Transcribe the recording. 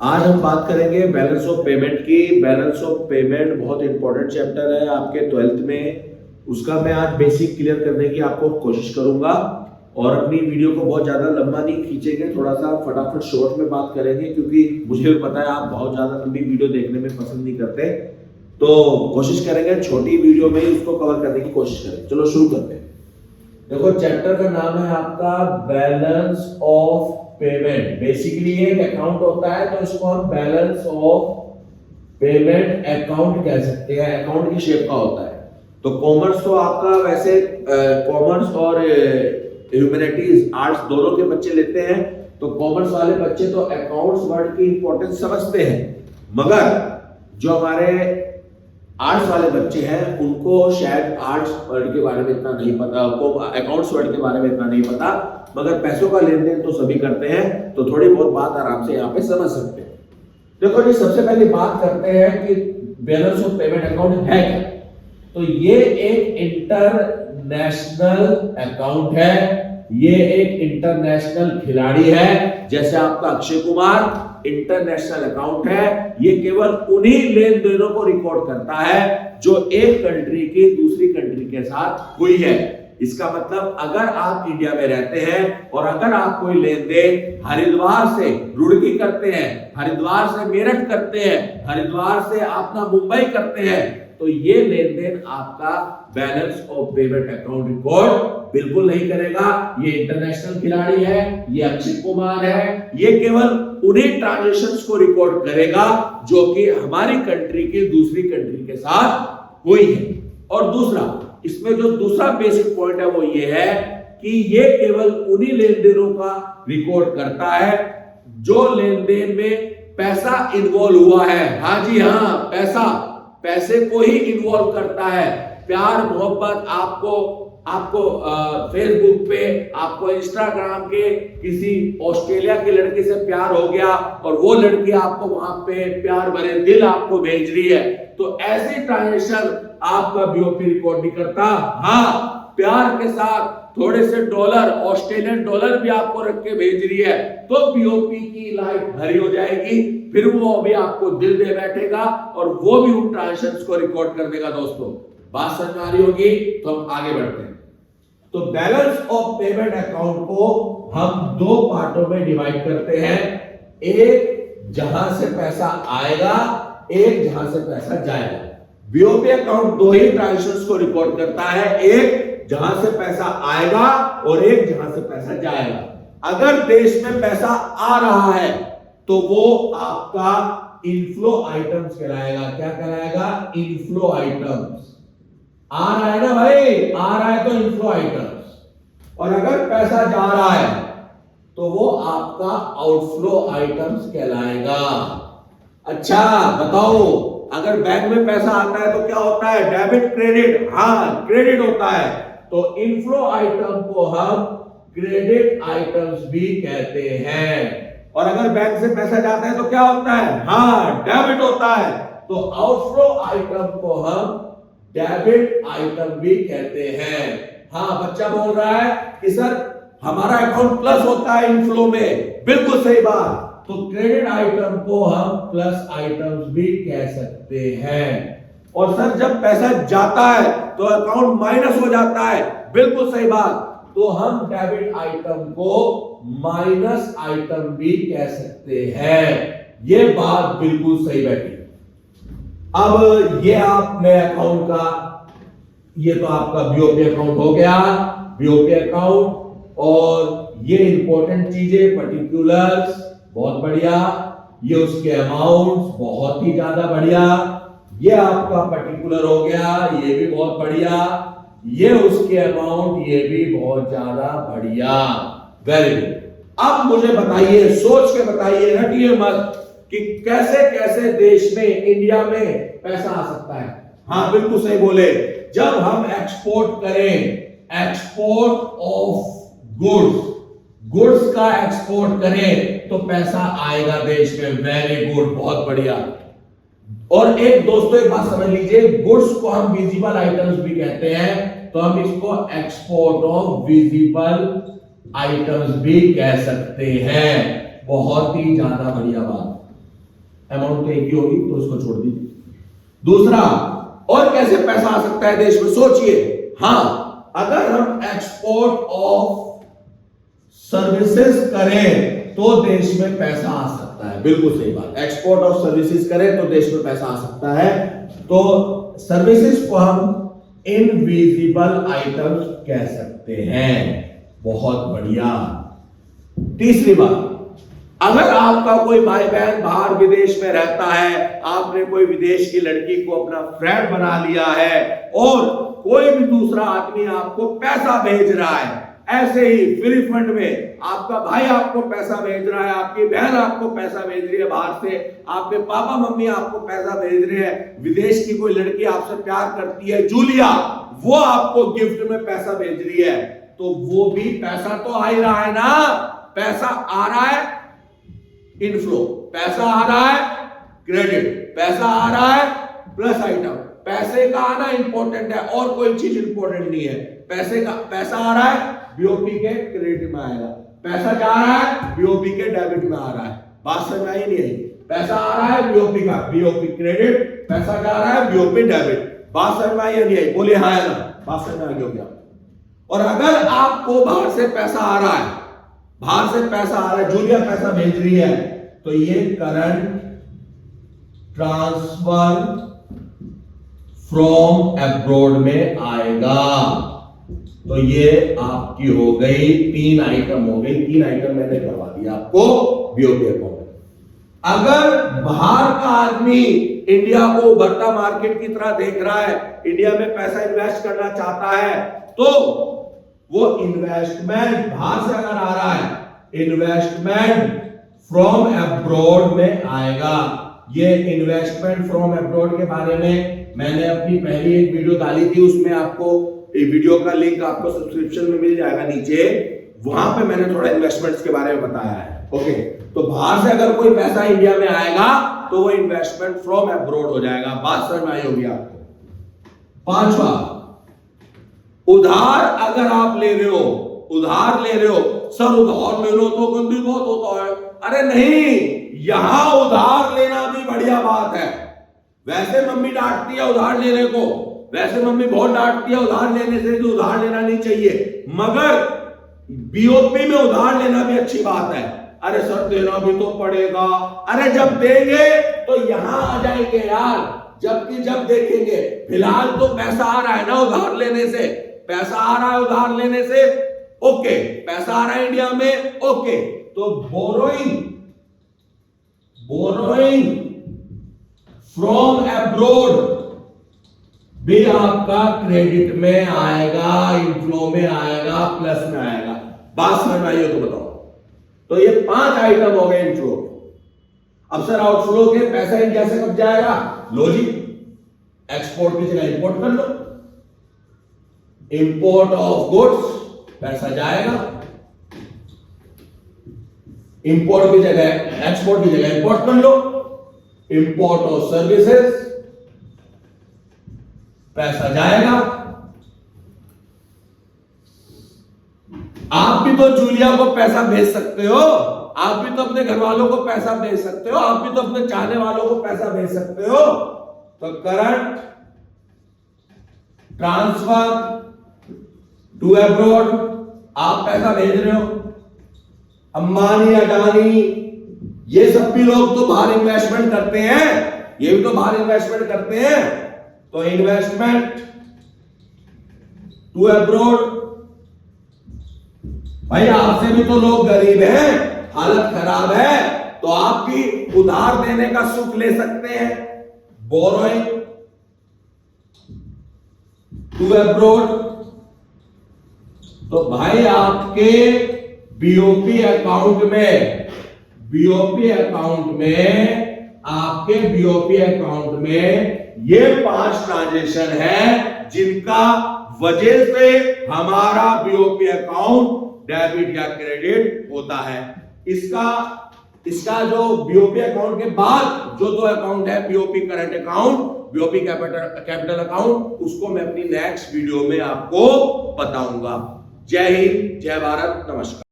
आज हम बात करेंगे बैलेंस ऑफ पेमेंट की। बैलेंस ऑफ पेमेंट बहुत इंपॉर्टेंट चैप्टर है आपके 12th में। उसका मैं आज बेसिक क्लियर करने की आपको कोशिश करूंगा और अपनी वीडियो को बहुत ज्यादा लंबा नहीं खींचेंगे, थोड़ा सा फटाफट शॉर्ट में बात करेंगे, क्योंकि मुझे भी पता है आप बहुत ज्यादा लंबी वीडियो देखने में पसंद नहीं करते। तो कोशिश करेंगे छोटी वीडियो में ही उसको कवर करने की कोशिश करें। चलो शुरू करते हैं। देखो, चैप्टर का नाम है आपका बैलेंस ऑफ पेमेंट। बेसिकली एक अकाउंट होता है तो इसको हम बैलेंस ऑफ पेमेंट अकाउंट कह सकते हैं। अकाउंट की शेप का होता है। तो कॉमर्स तो आपका वैसे कॉमर्स और ह्यूमैनिटीज आर्ट्स दोनों के बच्चे लेते हैं। तो कॉमर्स वाले बच्चे तो अकाउंट्स वर्ड की इंपॉर्टेंस समझते हैं, मगर जो हमारे आर्ट्स वाले बच्चे हैं उनको शायद आर्ट्स वर्ड के बारे में इतना नहीं पता, अकाउंट्स वर्ड के बारे में इतना नहीं पता, मगर पैसों का लेन देन तो सभी करते हैं, तो थोड़ी बहुत बात आराम से यहाँ पे समझ सकते हैं। देखो जी, सबसे पहले बात करते हैं कि बैलेंस ऑफ पेमेंट अकाउंट है क्या। तो ये एक इंटरनेशनल अकाउंट है, ये एक इंटरनेशनल खिलाड़ी है। जैसे आपका अक्षय कुमार इंटरनेशनल अकाउंट है। ये केवल उन्हीं लेन देनों को रिकॉर्ड करता है जो एक कंट्री की दूसरी कंट्री के साथ हुई है। इसका मतलब अगर आप इंडिया में रहते हैं और अगर आप कोई लेन देन हरिद्वार से रुड़की करते हैं, हरिद्वार से मेरठ करते हैं, हरिद्वार से अपना मुंबई करते हैं, तो ये लेन देन आपका balance of payment account record बिल्कुल नहीं करेगा। ये इंटरनेशनल खिलाड़ी है, ये अक्षय कुमार है, ये केवल उन्हीं ट्रांजैक्शंस को रिकॉर्ड करेगा जो कि हमारी कंट्री की दूसरी कंट्री के साथ हुई है। और दूसरा, इसमें जो दूसरा बेसिक पॉइंट है वो ये है कि ये केवल उन्हीं लेन देनों का रिकॉर्ड करता है जो लेन देन में पैसा इन्वॉल्व हुआ है। हाँ जी हाँ, पैसे को ही इन्वॉल्व करता है। प्यार मोहब्बत आपको फेसबुक पे, आपको इंस्टाग्राम के किसी ऑस्ट्रेलिया की लड़की से प्यार हो गया और वो लड़की आपको वहां पे प्यार भरे दिल आपको भेज रही है, तो ऐसी ट्रांजैक्शन आपका बीओपी रिकॉर्ड नहीं करता। हाँ, प्यार के साथ थोड़े से डॉलर, ऑस्ट्रेलियन डॉलर भी आपको रख के भेज रही है तो बीओपी की लाइट हरी हो जाएगी, फिर वो अभी आपको दिल दे बैठेगा और वो भी उन ट्रांजैक्शंस को रिकॉर्ड कर देगा। दोस्तों, बात समझ आ रही होगी, तो हम आगे बढ़ते हैं। तो बैलेंस ऑफ पेमेंट अकाउंट को हम दो पार्टों में डिवाइड करते हैं। एक जहां से पैसा आएगा, एक जहां से पैसा जाएगा। बीओपी अकाउंट दो ही ट्रांजैक्शंस को रिकॉर्ड करता है, एक जहां से पैसा आएगा और एक जहां से पैसा जाएगा। अगर देश में पैसा आ रहा है तो वो आपका इनफ्लो आइटम्स कहलाएगा। क्या कहलाएगा? Inflow items. आ रहा है ना भाई, आ रहा है तो इनफ्लो आइटम्स। और अगर पैसा जा रहा है तो वो आपका आउटफ्लो आइटम्स कहलाएगा। अच्छा बताओ, अगर बैंक में पैसा आता है तो क्या होता है? Debit credit. हाँ, क्रेडिट होता है। तो इनफ्लो आइटम को हम क्रेडिट आइटम्स भी कहते हैं। और अगर बैंक से पैसा जाता है तो क्या होता है? हाँ, डेबिट होता है। तो आउटफ्लो आइटम को हम डेबिट आइटम भी कहते हैं। हाँ, बच्चा बोल रहा है कि सर हमारा अकाउंट प्लस होता है इनफ्लो में। बिल्कुल सही बात। तो क्रेडिट आइटम को हम प्लस आइटम्स भी कह सकते हैं। और सर जब पैसा जाता है तो अकाउंट माइनस हो जाता है। बिल्कुल सही बात। तो हम डेबिट आइटम को माइनस आइटम भी कह सकते हैं। ये बात बिल्कुल सही बैठी। अब ये आपने अकाउंट का, ये तो आपका बीओपी अकाउंट हो गया, बीओपी अकाउंट। और ये इंपॉर्टेंट चीजें, पर्टिकुलर्स बहुत बढ़िया, ये उसके अमाउंट्स बहुत ही ज्यादा बढ़िया, ये आपका पर्टिकुलर हो गया, ये भी बहुत बढ़िया, ये उसके अमाउंट, ये भी बहुत ज्यादा बढ़िया। Very good. अब मुझे बताइए, सोच के बताइए, रटिए मत, कि कैसे कैसे देश में, इंडिया में पैसा आ सकता है। हाँ बिल्कुल सही बोले। जब हम एक्सपोर्ट करें, एक्सपोर्ट ऑफ गुड्स का एक्सपोर्ट करें तो पैसा आएगा देश में। वेरी गुड, बहुत बढ़िया। और एक दोस्तों एक बात समझ लीजिए, गुड्स को हम विजिबल आइटम्स भी कहते हैं, तो हम इसको एक्सपोर्ट ऑफ विजिबल आइटम्स भी कह सकते हैं। बहुत ही ज्यादा बढ़िया बात। अमाउंट तो एक ही होगी, तो इसको छोड़ दीजिए। दूसरा, और कैसे पैसा आ सकता है देश में, सोचिए। हाँ, अगर हम एक्सपोर्ट ऑफ सर्विसेज करें तो देश में पैसा आ सकता है। बिल्कुल सही बात, एक्सपोर्ट ऑफ सर्विसेज करें तो देश में पैसा आ सकता है। तो सर्विसेज को हम इनविजिबल आइटम्स कह सकते हैं। बहुत बढ़िया। तीसरी बात, अगर आपका कोई भाई बहन बाहर विदेश में रहता है, आपने कोई विदेश की लड़की को अपना फ्रेंड बना लिया है और कोई भी दूसरा आदमी आपको पैसा भेज रहा है, ऐसे ही फ्री फंड में आपका भाई आपको पैसा भेज रहा है, आपकी बहन आपको पैसा भेज रही है बाहर से, आपके पापा मम्मी आपको पैसा भेज रहे हैं, विदेश की कोई लड़की आपसे प्यार करती है, जूलिया, वो आपको गिफ्ट में पैसा भेज रही है, तो वो भी पैसा तो आ ही रहा है ना। पैसा आ रहा है इनफ्लो, पैसा आ रहा है क्रेडिट, पैसा आ रहा है प्लस आइटम। पैसे का आना इंपॉर्टेंट है और कोई चीज इंपॉर्टेंट नहीं है। पैसा आ रहा है बीओपी के क्रेडिट में आएगा, पैसा जा रहा है बीओपी के डेबिट में आ रहा है। बात समझ आई नहीं आई? पैसा आ रहा है बीओपी का, बीओपी क्रेडिट, पैसा जा रहा है बीओपी डेबिट। बात समझ में आई या नहीं आई? बोलिए हाँ या ना। बात समझ में आ गई हो क्या? और अगर आपको बाहर से पैसा आ रहा है, बाहर से पैसा आ रहा है, जूलिया पैसा भेज रही है, तो ये करंट ट्रांसफर फ्रॉम अब्रॉड में आएगा। तो ये आपकी हो गई 3 आइटम हो गई। 3 आइटम मैंने करवा दिया आपको बीओपी अकाउंट। अगर बाहर का आदमी इंडिया को उभरता मार्केट की तरह देख रहा है, इंडिया में पैसा इन्वेस्ट करना चाहता है, तो वो इन्वेस्टमेंट बाहर से अगर आ रहा है, इन्वेस्टमेंट फ्रॉम अब्रॉड में आएगा। ये इन्वेस्टमेंट फ्रॉम अब्रॉड के बारे में मैंने अपनी पहली एक वीडियो डाली थी, उसमें आपको वीडियो का लिंक आपको सब्सक्रिप्शन में मिल जाएगा नीचे। वहां पे मैंने थोड़ा इन्वेस्टमेंट्स के बारे में बताया है। ओके, तो बाहर से अगर कोई पैसा इंडिया में आएगा तो वो इन्वेस्टमेंट फ्रॉम अब्रॉड हो जाएगा। बात समझ में आई होगी आपको। 5वां, उधार अगर आप ले रहे हो, उधार ले रहे हो, सर उधार ले लो तो गंदी बात होता है। अरे नहीं, यहां उधार लेना भी बढ़िया बात है। वैसे मम्मी डांटती है उधार लेने को, वैसे मम्मी बहुत डांटती है उधार लेने से, तो उधार लेना नहीं चाहिए, मगर बीओपी में उधार लेना भी अच्छी बात है। अरे सर देना भी तो पड़ेगा। अरे जब देंगे तो यहां आ जाएंगे यार, जबकि जब देखेंगे। फिलहाल तो पैसा आ रहा है ना उधार लेने से, पैसा आ रहा है उधार लेने से, ओके, पैसा आ रहा है इंडिया में, ओके। तो बोरोइंग फ्रॉम अब्रॉड भी आपका क्रेडिट में आएगा, इनफ्लो में आएगा, प्लस में आएगा। बात समझ में आई हो तो बताओ। तो ये 5 आइटम हो गए इनफ्लो। अब सर आउटफ्लो के पैसा इंडिया से कब जाएगा? लो जी, एक्सपोर्ट की जगह इंपोर्ट कर लो। इंपोर्ट ऑफ गुड्स, पैसा जाएगा। इंपोर्ट की जगह, एक्सपोर्ट की जगह इंपोर्ट कर लो। इंपोर्ट ऑफ सर्विसेज, पैसा जाएगा। आप भी तो जूलिया को पैसा भेज सकते हो, आप भी तो अपने घर वालों को पैसा भेज सकते हो, आप भी तो अपने चाहने वालों को पैसा भेज सकते हो। तो करंट ट्रांसफर टू अब्रॉड, आप पैसा भेज रहे हो। अंबानी, अडानी, ये सब भी लोग तो बाहर इन्वेस्टमेंट करते हैं, ये भी तो बाहर इन्वेस्टमेंट करते हैं। तो इन्वेस्टमेंट टू अब्रॉड, भाई आपसे भी तो लोग गरीब हैं, हालत खराब है, तो आप भी उधार देने का सुख ले सकते हैं। बोरोइंग टू अब्रॉड, तो भाई आपके बीओपी अकाउंट में, आपके बीओपी अकाउंट में ये 5 ट्रांजैक्शन है जिनका वजह से हमारा बीओपी अकाउंट डेबिट या क्रेडिट होता है। इसका जो बीओपी अकाउंट के बाद जो 2 अकाउंट है, BOP current account, BOP capital account, उसको मैं अपनी नेक्स्ट वीडियो में आपको बताऊंगा। जय हिंद, जय भारत, नमस्कार।